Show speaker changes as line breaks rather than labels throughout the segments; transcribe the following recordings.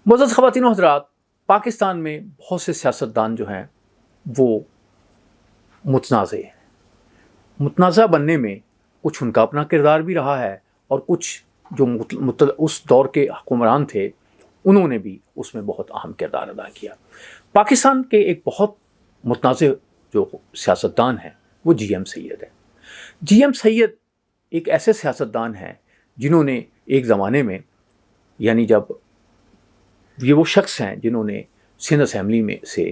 معزز خواتین و حضرات، پاکستان میں بہت سے سیاستدان جو ہیں وہ متنازع ہیں۔ متنازع بننے میں کچھ ان کا اپنا کردار بھی رہا ہے، اور کچھ جو اس دور کے حکمران تھے انہوں نے بھی اس میں بہت اہم کردار ادا کیا۔ پاکستان کے ایک بہت متنازع جو سیاستدان ہیں وہ جی ایم سید ہے۔ جی ایم سید ایک ایسے سیاستدان ہیں جنہوں نے ایک زمانے میں، یعنی جب یہ وہ شخص ہیں جنہوں نے سندھ اسمبلی میں سے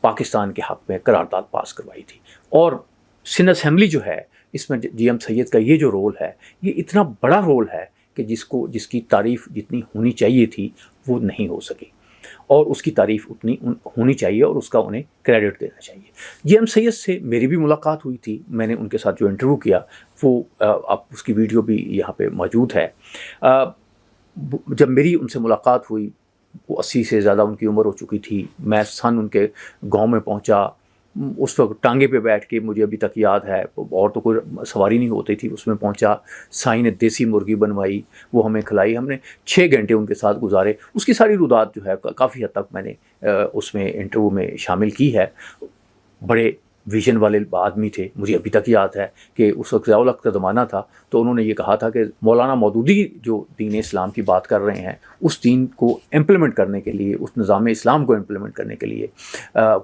پاکستان کے حق میں قرارداد پاس کروائی تھی، اور سندھ اسمبلی جو ہے اس میں جی ایم سید کا یہ جو رول ہے یہ اتنا بڑا رول ہے کہ جس کی تعریف جتنی ہونی چاہیے تھی وہ نہیں ہو سکی، اور اس کی تعریف اتنی ہونی چاہیے اور اس کا انہیں کریڈٹ دینا چاہیے۔ جی ایم سید سے میری بھی ملاقات ہوئی تھی، میں نے ان کے ساتھ جو انٹرویو کیا وہ اب اس کی ویڈیو بھی یہاں پہ موجود ہے۔ جب میری ان سے ملاقات ہوئی، وہ 80 سے زیادہ ان کی عمر ہو چکی تھی۔ میں ان کے گاؤں میں پہنچا، اس وقت ٹانگے پہ بیٹھ کے، مجھے ابھی تک یاد ہے، اور تو کوئی سواری نہیں ہوتی تھی، اس میں پہنچا، سائیں نے دیسی مرغی بنوائی، وہ ہمیں کھلائی، ہم نے 6 گھنٹے ان کے ساتھ گزارے۔ اس کی ساری رودات جو ہے کافی حد تک میں نے اس میں انٹرویو میں شامل کی ہے۔ بڑے ویژن والے آدمی تھے، مجھے ابھی تک یاد ہے کہ اس وقت ضیاء الحق کا زمانہ تھا، تو انہوں نے یہ کہا تھا کہ مولانا مودودی جو دین اسلام کی بات کر رہے ہیں اس دین کو امپلیمنٹ کرنے کے لیے، اس نظام اسلام کو امپلیمنٹ کرنے کے لیے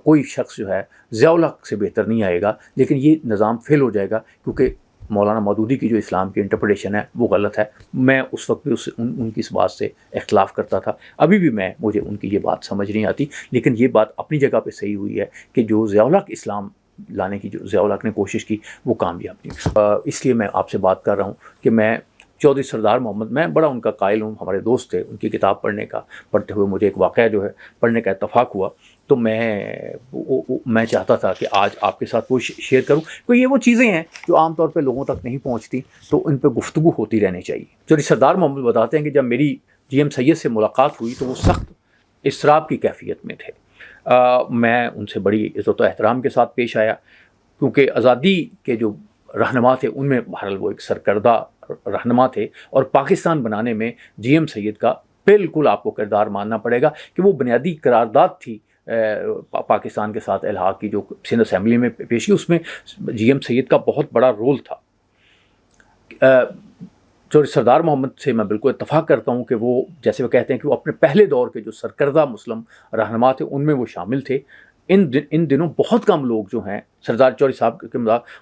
کوئی شخص جو ہے ضیاء الحق سے بہتر نہیں آئے گا، لیکن یہ نظام فیل ہو جائے گا کیونکہ مولانا مودودی کی جو اسلام کی انٹرپریٹیشن ہے وہ غلط ہے۔ میں اس وقت بھی ان کی اس بات سے اختلاف کرتا تھا، ابھی بھی مجھے ان کی یہ بات سمجھ نہیں آتی، لیکن یہ بات اپنی جگہ پہ صحیح ہوئی ہے کہ جو ضیاء الحق اسلام لانے کی جو ضیاء الحق نے کوشش کی وہ کامیاب نہیں۔ اس لیے میں آپ سے بات کر رہا ہوں کہ میں چودھری سردار محمد، میں بڑا ان کا قائل ہوں، ہمارے دوست تھے، ان کی کتاب پڑھتے ہوئے مجھے ایک واقعہ جو ہے پڑھنے کا اتفاق ہوا، تو میں چاہتا تھا کہ آج آپ کے ساتھ وہ شیئر کروں، کیونکہ یہ وہ چیزیں ہیں جو عام طور پہ لوگوں تک نہیں پہنچتی، تو ان پہ گفتگو ہوتی رہنی چاہیے۔ چودھری سردار محمد بتاتے ہیں کہ جب میری جی ایم سید سے ملاقات ہوئی تو وہ سخت اضطراب کی کیفیت میں تھے۔ میں ان سے بڑی عزت و احترام کے ساتھ پیش آیا، کیونکہ آزادی کے جو رہنما تھے ان میں بہرحال وہ ایک سرکردہ رہنما تھے، اور پاکستان بنانے میں جی ایم سید کا بالکل آپ کو کردار ماننا پڑے گا کہ وہ بنیادی قرارداد تھی پاکستان کے ساتھ الحاق کی جو سندھ اسمبلی میں پیش کی، اس میں جی ایم سید کا بہت بڑا رول تھا۔ چودھری سردار محمد سے میں بالکل اتفاق کرتا ہوں کہ وہ، جیسے وہ کہتے ہیں کہ وہ اپنے پہلے دور کے جو سرکردہ مسلم رہنما تھے ان میں وہ شامل تھے۔ ان دنوں بہت کم لوگ جو ہیں سردار چودھری صاحب کے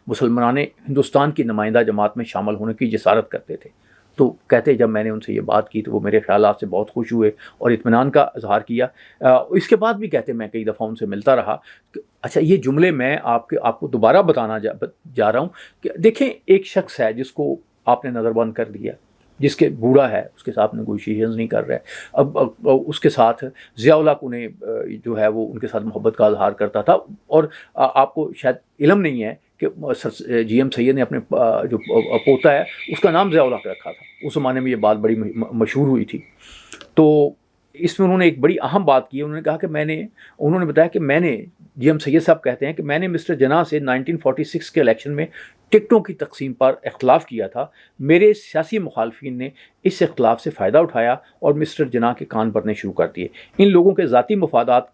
مسلمان ہندوستان کی نمائندہ جماعت میں شامل ہونے کی جسارت کرتے تھے، تو کہتے جب میں نے ان سے یہ بات کی تو وہ میرے خیالات سے بہت خوش ہوئے اور اطمینان کا اظہار کیا۔ اس کے بعد بھی کہتے میں کئی دفعہ ان سے ملتا رہا۔ اچھا، یہ جملے میں آپ کو دوبارہ بتانا جا رہا ہوں کہ دیکھیں، ایک شخص ہے جس کو آپ نے نظر بند کر دیا، جس کے بوڑھا ہے، اس کے ساتھ نیگوشیشنز نہیں کر رہے، اب اس کے ساتھ ضیاء الحق انہیں جو ہے وہ ان کے ساتھ محبت کا اظہار کرتا تھا، اور آپ کو شاید علم نہیں ہے کہ جی ایم سید نے اپنے جو پوتا ہے اس کا نام ضیاء الحق رکھا تھا۔ اس زمانے میں یہ بات بڑی مشہور ہوئی تھی۔ تو اس میں انہوں نے ایک بڑی اہم بات کی، انہوں نے کہا کہ انہوں نے بتایا کہ میں نے، جی ایم سید صاحب کہتے ہیں کہ میں نے مسٹر جناح سے 1946 کے الیکشن میں ٹکٹوں کی تقسیم پر اختلاف کیا تھا۔ میرے سیاسی مخالفین نے اس اختلاف سے فائدہ اٹھایا اور مسٹر جناح کے کان بھرنے شروع کر دیے۔ ان لوگوں کے ذاتی مفادات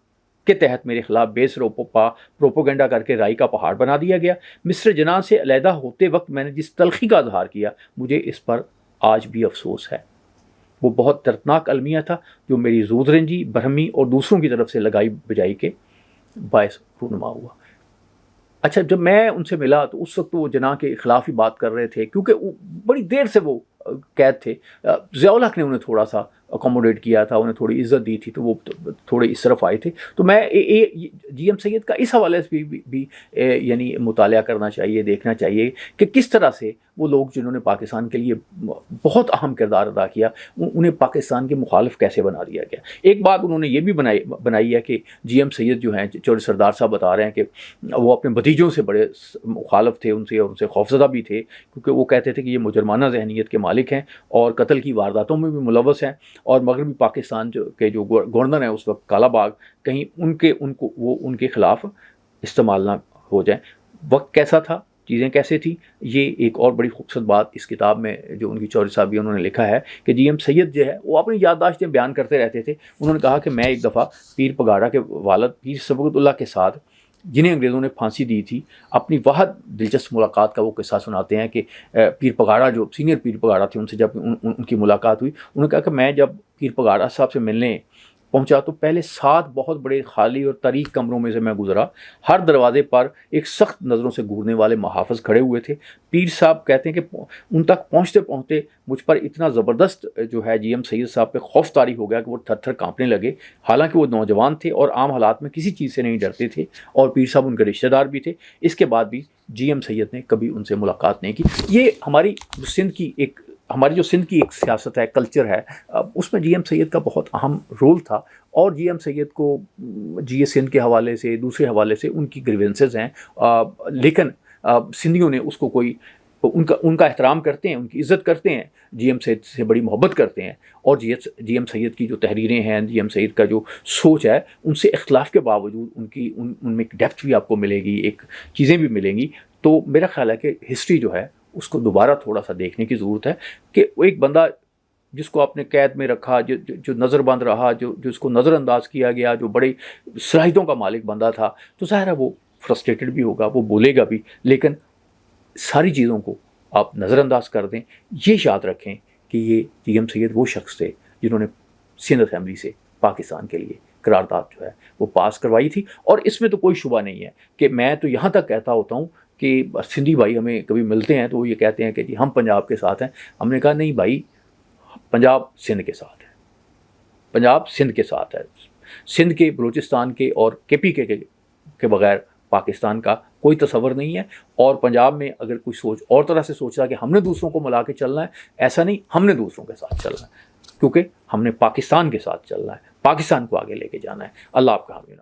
کے تحت میرے خلاف بے سروپا پروپوگنڈا کر کے رائی کا پہاڑ بنا دیا گیا۔ مسٹر جناح سے علیحدہ ہوتے وقت میں نے جس تلخی کا اظہار کیا، مجھے اس پر آج بھی افسوس ہے۔ وہ بہت دردناک المیہ تھا جو میری زود رنجی، برہمی اور دوسروں کی طرف سے لگائی بجائی کے باعث رونما ہوا۔ اچھا، جب میں ان سے ملا تو اس وقت وہ جناح کے خلاف ہی بات کر رہے تھے، کیونکہ بڑی دیر سے وہ قید تھے۔ ضیاء الحق نے انہیں تھوڑا سا اکوموڈیٹ کیا تھا، انہیں تھوڑی عزت دی تھی، تو وہ تھوڑے اس طرف آئے تھے۔ تو میں جی ایم سید کا اس حوالے سے بھی یعنی مطالعہ کرنا چاہیے، دیکھنا چاہیے کہ کس طرح سے وہ لوگ جنہوں نے پاکستان کے لیے بہت اہم کردار ادا کیا، انہیں پاکستان کے مخالف کیسے بنا دیا گیا۔ ایک بات انہوں نے یہ بھی بنائی ہے کہ جی ایم سید جو ہیں، چودھری سردار صاحب بتا رہے ہیں کہ وہ اپنے بھتیجوں سے بڑے مخالف تھے، ان سے خوفزدہ بھی تھے، کیونکہ وہ کہتے تھے کہ یہ مجرمانہ ذہنیت کے مالک ہیں اور قتل کی وارداتوں میں بھی ملوث ہیں، اور مغربی پاکستان کے جو گورنر ہیں اس وقت کالا باغ، کہیں ان کے خلاف استعمال نہ ہو جائیں۔ وقت کیسا تھا چیزیں کیسے تھیں، یہ ایک اور بڑی خوبصورت بات اس کتاب میں جو ان کی چوری صاحب انہوں نے لکھا ہے کہ جی ایم سید جو ہے وہ اپنی یادداشتیں بیان کرتے رہتے تھے. انہوں نے کہا کہ میں ایک دفعہ پیر پگاڑا کے والد پیر سبقت اللہ کے ساتھ، جنہیں انگریزوں نے پھانسی دی تھی، اپنی واحد دلچسپ ملاقات کا وہ قصہ سناتے ہیں کہ پیر پگاڑا جو سینئر پیر پگاڑا تھے، ان سے جب ان کی ملاقات ہوئی، انہوں نے کہا کہ میں جب پیر پگاڑا صاحب سے ملنے پہنچا تو پہلے 7 بہت بڑے خالی اور تاریک کمروں میں سے میں گزرا. ہر دروازے پر ایک سخت نظروں سے گھورنے والے محافظ کھڑے ہوئے تھے. پیر صاحب کہتے ہیں کہ ان تک پہنچتے پہنچتے مجھ پر اتنا زبردست جو ہے جی ایم سید صاحب پہ خوف طاری ہو گیا کہ وہ تھر تھر کانپنے لگے. حالانکہ وہ نوجوان تھے اور عام حالات میں کسی چیز سے نہیں ڈرتے تھے، اور پیر صاحب ان کے رشتہ دار بھی تھے. اس کے بعد بھی جی ایم سید نے کبھی ان سے ملاقات نہیں کی. یہ ہماری جو سندھ کی ایک سیاست ہے، کلچر ہے، اس میں جی ایم سید کا بہت اہم رول تھا. اور جی ایم سید کو جی اے سندھ کے حوالے سے، دوسرے حوالے سے ان کی گریونسز ہیں، لیکن سندھیوں نے اس کو ان کا احترام کرتے ہیں، ان کی عزت کرتے ہیں، جی ایم سید سے بڑی محبت کرتے ہیں. اور جی ایم سید کی جو تحریریں ہیں، جی ایم سید کا جو سوچ ہے، ان سے اختلاف کے باوجود ان میں ایک ڈیپتھ بھی آپ کو ملے گی، ایک چیزیں بھی ملیں گی. تو میرا خیال ہے کہ ہسٹری جو ہے اس کو دوبارہ تھوڑا سا دیکھنے کی ضرورت ہے کہ ایک بندہ جس کو آپ نے قید میں رکھا، جو نظر بند رہا، جو اس کو نظر انداز کیا گیا، جو بڑی صلاحیتوں کا مالک بندہ تھا، تو ظاہر ہے وہ فرسٹریٹڈ بھی ہوگا، وہ بولے گا بھی، لیکن ساری چیزوں کو آپ نظر انداز کر دیں. یہ یاد رکھیں کہ یہ جی ایم سید وہ شخص تھے جنہوں نے سندھ اسمبلی سے پاکستان کے لیے قرارداد جو ہے وہ پاس کروائی تھی. اور اس میں تو کوئی شبہ نہیں ہے کہ میں تو یہاں تک کہتا ہوتا ہوں کہ سندھی بھائی ہمیں کبھی ملتے ہیں تو وہ یہ کہتے ہیں کہ جی ہم پنجاب کے ساتھ ہیں. ہم نے کہا نہیں بھائی، پنجاب سندھ کے ساتھ ہے، پنجاب سندھ کے ساتھ ہے. سندھ کے، بلوچستان کے اور کے پی کے بغیر پاکستان کا کوئی تصور نہیں ہے. اور پنجاب میں اگر کوئی سوچ اور طرح سے سوچ رہا کہ ہم نے دوسروں کو ملا کے چلنا ہے، ایسا نہیں، ہم نے دوسروں کے ساتھ چلنا ہے، کیونکہ ہم نے پاکستان کے ساتھ چلنا ہے، پاکستان کو آگے لے کے جانا ہے. اللہ آپ کا حامی.